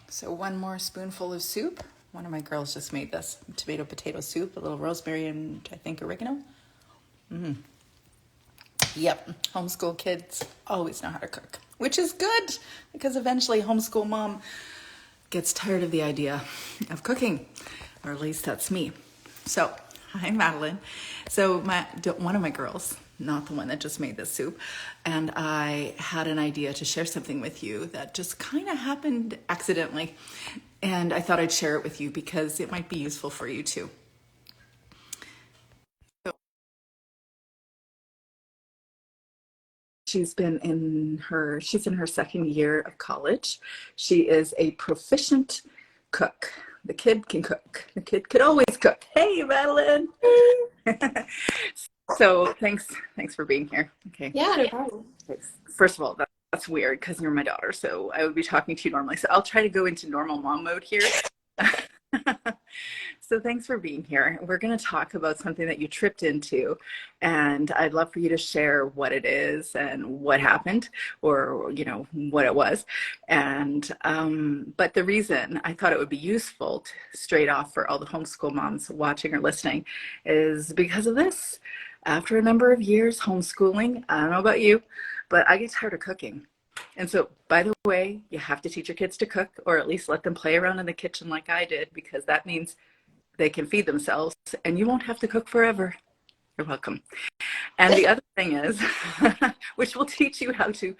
So one more spoonful of soup. One of my girls just made this tomato potato soup, a little rosemary and I think oregano. Yep, homeschool kids always know how to cook, which is good because eventually homeschool mom gets tired of the idea of cooking, or at least that's me. So, hi Madeline. So one of my girls, not the one that just made this soup, and I had an idea to share something with you that just kind of happened accidentally, and I thought I'd share it with you because it might be useful for you too. So she's in her second year of college. She is a proficient cook. The kid can cook. The kid could always cook. Hey, Madeline. So thanks for being here. Okay. Yeah, no problem. First of all, that's weird because you're my daughter, so I would be talking to you normally. So I'll try to go into normal mom mode here. So thanks for being here. We're going to talk about something that you tripped into, and I'd love for you to share what it is and what happened, or what it was. And but the reason I thought it would be useful straight off for all the homeschool moms watching or listening is because of this. After a number of years homeschooling, I don't know about you, but I get tired of cooking. And so, by the way, you have to teach your kids to cook, or at least let them play around in the kitchen like I did, because that means they can feed themselves and you won't have to cook forever. You're welcome. And the other thing is, which will teach you how to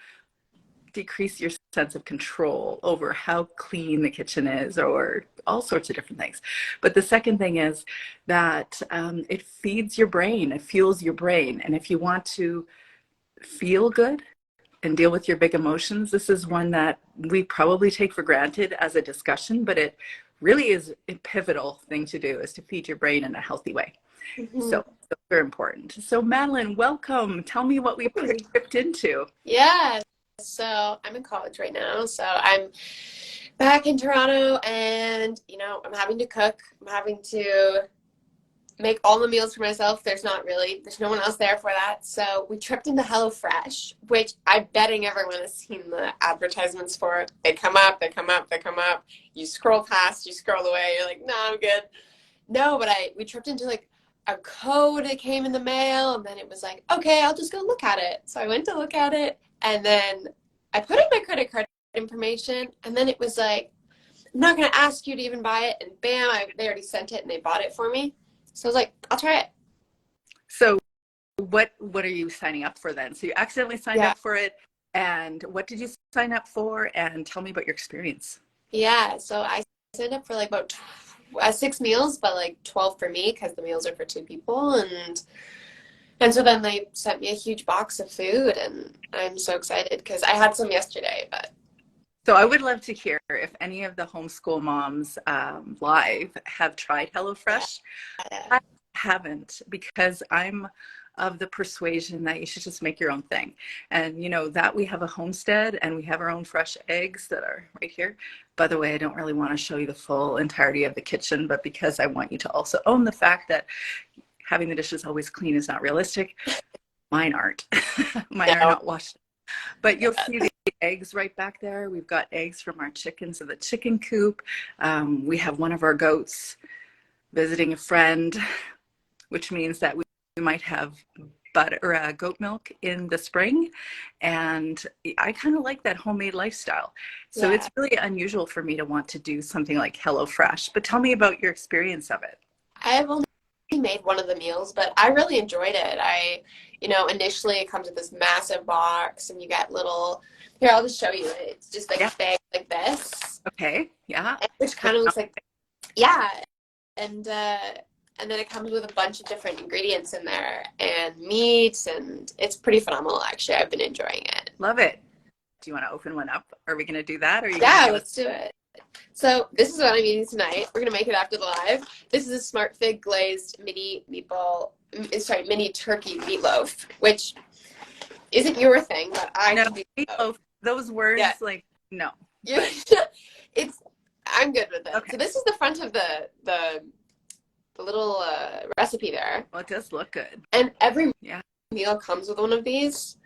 decrease your sense of control over how clean the kitchen is, or all sorts of different things. But the second thing is that it feeds your brain, it fuels your brain. And if you want to feel good and deal with your big emotions, this is one that we probably take for granted as a discussion, but it really is a pivotal thing to do, is to feed your brain in a healthy way. So that's very important. So Madeline, welcome. Tell me what we tripped into. Yeah, so I'm in college right now. So I'm back in Toronto and, I'm having to cook. I'm having to make all the meals for myself. There's no one else there for that. So we tripped into HelloFresh, which I'm betting everyone has seen the advertisements for. They come up, they come up, they come up. You scroll past, you scroll away. You're like, no, I'm good. No, but we tripped into like a code that came in the mail, and then it was like, okay, I'll just go look at it. So I went to look at it, and then I put in my credit card information, and then it was like, I'm not going to ask you to even buy it, and bam, they already sent it, and they bought it for me. So I was like, I'll try it. So what are you signing up for then? So you accidentally signed Yeah. up for it, and what did you sign up for? And tell me about your experience. Yeah, so I signed up for like about 6 meals, but like 12 for me because the meals are for 2 people, and so then they sent me a huge box of food, and I'm so excited because I had some yesterday, but So I would love to hear if any of the homeschool moms live have tried HelloFresh. yeah. I haven't, because I'm of the persuasion that you should just make your own thing. And that we have a homestead and we have our own fresh eggs that are right here. By the way, I don't really want to show you the full entirety of the kitchen, but because I want you to also own the fact that having the dishes always clean is not realistic. Mine aren't. Mine are No. not washed. But you'll see the eggs right back there. We've got eggs from our chickens in the chicken coop. We have one of our goats visiting a friend, which means that we might have butter or goat milk in the spring. And I kind of like that homemade lifestyle. So Yeah. it's really unusual for me to want to do something like HelloFresh. But tell me about your experience of it. I have only made one of the meals, but I really enjoyed it. Initially it comes with this massive box and you get little, here, I'll just show you. It's just like Yeah. a bag like this, Okay. Yeah. which kind of looks like, yeah. And then it comes with a bunch of different ingredients in there and meats, and it's pretty phenomenal, actually. I've been enjoying it. Love it. Do you want to open one up? Are we going to do that? Or are you Yeah, going to let's do it. So this is what I'm eating tonight. We're going to make it after the live. This is a Smart Fig glazed mini turkey meatloaf, which isn't your thing, but I No, can do meatloaf, those words, yeah. no. I'm good with it. Okay. So this is the front of the little recipe there. Well, it does look good. And every Yeah. meal comes with one of these.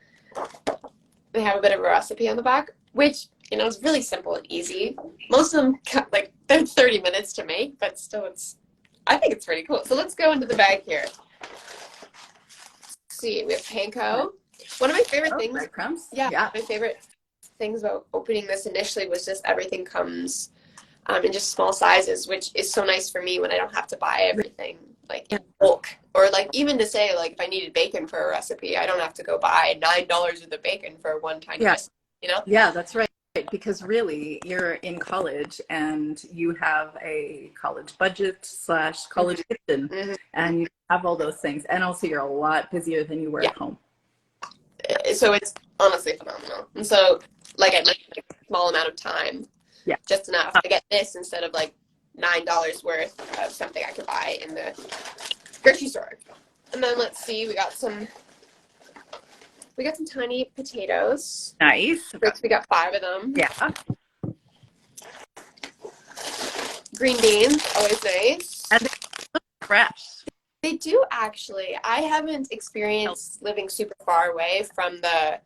They have a bit of a recipe on the back, which You know, it's really simple and easy. Most of them, like, they're 30 minutes to make, but still, I think it's pretty cool. So let's go into the bag here. Let's see, we have panko. One of my favorite things, breadcrumbs. yeah, my favorite things about opening this initially was just everything comes in just small sizes, which is so nice for me when I don't have to buy everything like in bulk. Or like even to say, like, if I needed bacon for a recipe, I don't have to go buy $9 worth of bacon for one tiny recipe, you know? Yeah, that's right. Because really, you're in college and you have a college budget slash college kitchen, and you have all those things. And also, you're a lot busier than you were at home. So it's honestly phenomenal. And so, like I mentioned, like, a small amount of time, just enough to get this instead of like $9 worth of something I could buy in the grocery store. And then let's see, we got some tiny potatoes. Nice. We got 5 of them. Yeah. Green beans, always nice. And they look fresh. They do, actually. I haven't experienced living super far away from the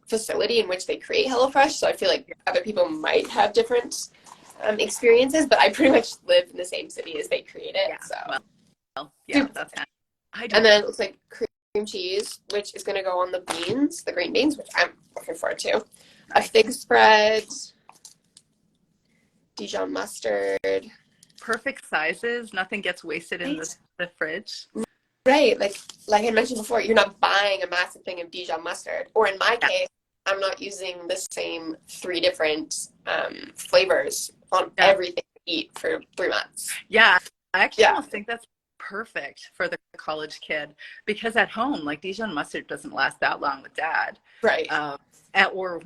facility in which they create HelloFresh, so I feel like other people might have different experiences, but I pretty much live in the same city as they create it. Yeah. So. Well, yeah, that's kind of, and then it looks like cream cheese, which is going to go on the beans, the green beans, which I'm looking forward to. A fig spread, Dijon mustard. Perfect sizes. Nothing gets wasted in the fridge. Right. Like I mentioned before, you're not buying a massive thing of Dijon mustard. Or in my case, I'm not using the same 3 different flavors on everything to eat for 3 months. Yeah. I actually almost think that's perfect for the college kid, because at home, like, Dijon mustard doesn't last that long with Dad. Right. Or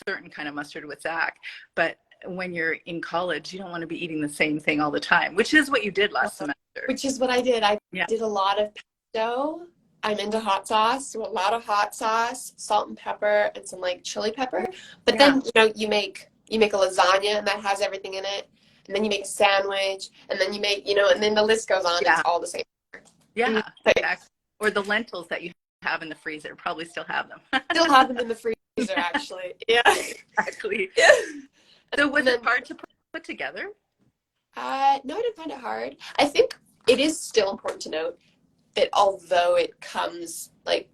certain kind of mustard with Zach. But when you're in college, you don't want to be eating the same thing all the time, which is what you did last semester. Which is what I did. I did a lot of pesto. I'm into hot sauce, so a lot of hot sauce, salt and pepper, and some like chili pepper. But then, you know, you make a lasagna and that has everything in it. And then you make a sandwich, and then you make, you know, and then the list goes on. It's all the same. Yeah, exactly. Or the lentils that you have in the freezer, probably still have them. Still have them in the freezer, actually. Yeah. Exactly. So was it hard to put together? No, I didn't find it hard. I think it is still important to note that although it comes, like,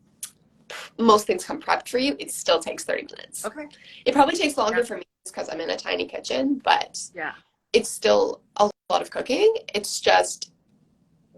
most things come prepped for you, it still takes 30 minutes. Okay. It probably takes longer for me because I'm in a tiny kitchen, but it's still a lot of cooking. It's just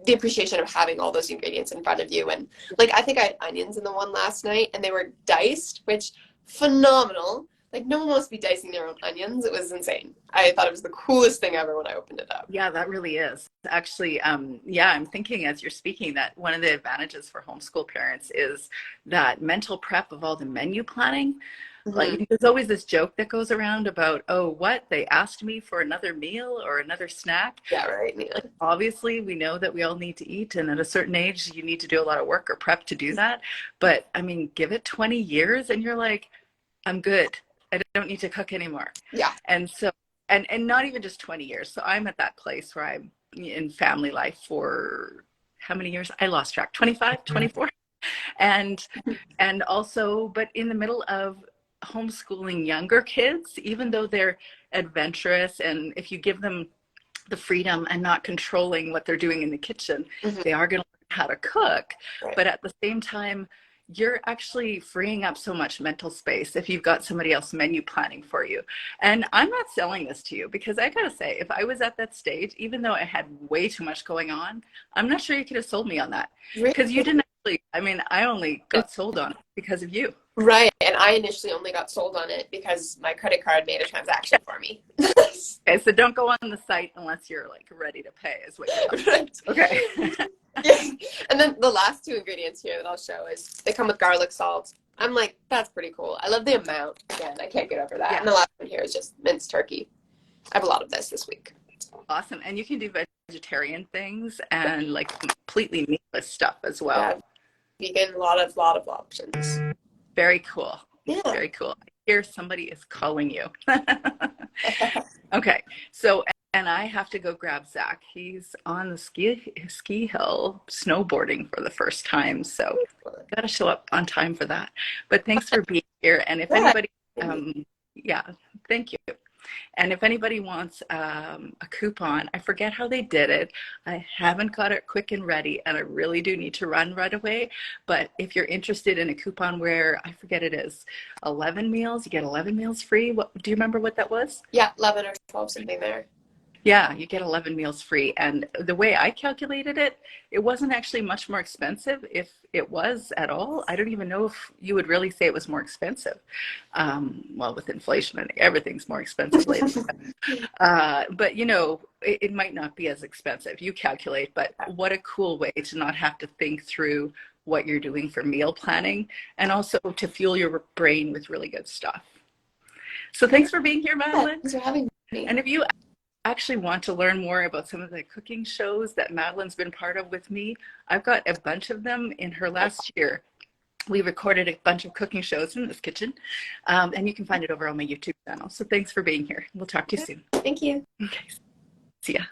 the appreciation of having all those ingredients in front of you. And, like, I think I had onions in the one last night, and they were diced, which, phenomenal. Like, no one wants to be dicing their own onions. It was insane. I thought it was the coolest thing ever when I opened it up. Yeah, that really is. Actually, I'm thinking as you're speaking that one of the advantages for homeschool parents is that mental prep of all the menu planning. Like, there's always this joke that goes around about, oh, what? They asked me for another meal or another snack? Yeah, right. Yeah. Obviously, we know that we all need to eat, and at a certain age, you need to do a lot of work or prep to do that. But, I mean, give it 20 years, and you're like, I'm good. I don't need to cook anymore. Yeah. And so, and not even just 20 years. So I'm at that place where I'm in family life for how many years? I lost track. 25, 24. And also, but in the middle of homeschooling younger kids, even though they're adventurous, and if you give them the freedom and not controlling what they're doing in the kitchen, they are going to learn how to cook. Right. But at the same time, you're actually freeing up so much mental space if you've got somebody else menu planning for you. And I'm not selling this to you, because I gotta say, if I was at that stage, even though I had way too much going on, I'm not sure you could have sold me on that. Because you didn't actually, I mean, I only got sold on it because of you. Right. And I initially only got sold on it because my credit card made a transaction for me. Okay, so don't go on the site unless you're, like, ready to pay is what you're telling me. Okay. Yeah. And then the last 2 ingredients here that I'll show is they come with garlic salt. I'm like, that's pretty cool. I love the amount. Again, I can't get over that. Yeah. And the last one here is just minced turkey. I have a lot of this week. Awesome. And you can do vegetarian things and, like, completely meatless stuff as well. Yeah. Vegan, a lot of options. Very cool. Yeah. Very cool. I hear somebody is calling you. Okay. So, and I have to go grab Zach. He's on the ski hill snowboarding for the first time. So got to show up on time for that. But thanks for being here. And if anybody, Yeah, thank you. And if anybody wants a coupon, I forget how they did it. I haven't got it quick and ready, and I really do need to run right away. But if you're interested in a coupon where I forget it is 11 meals, you get 11 meals free. What do you remember what that was? Yeah, 11 or 12, something there. Yeah, you get 11 meals free. And the way I calculated it, it wasn't actually much more expensive if it was at all. I don't even know if you would really say it was more expensive. Well, with inflation, and everything's more expensive lately. But it might not be as expensive. You calculate, but what a cool way to not have to think through what you're doing for meal planning and also to fuel your brain with really good stuff. So thanks for being here, Yeah, Madeline. thanks for having me. And if you actually want to learn more about some of the cooking shows that Madeline's been part of with me, I've got a bunch of them in her last year. We recorded a bunch of cooking shows in this kitchen, and you can find it over on my YouTube channel. So thanks for being here. We'll talk to you soon. Thank you. Okay, see ya.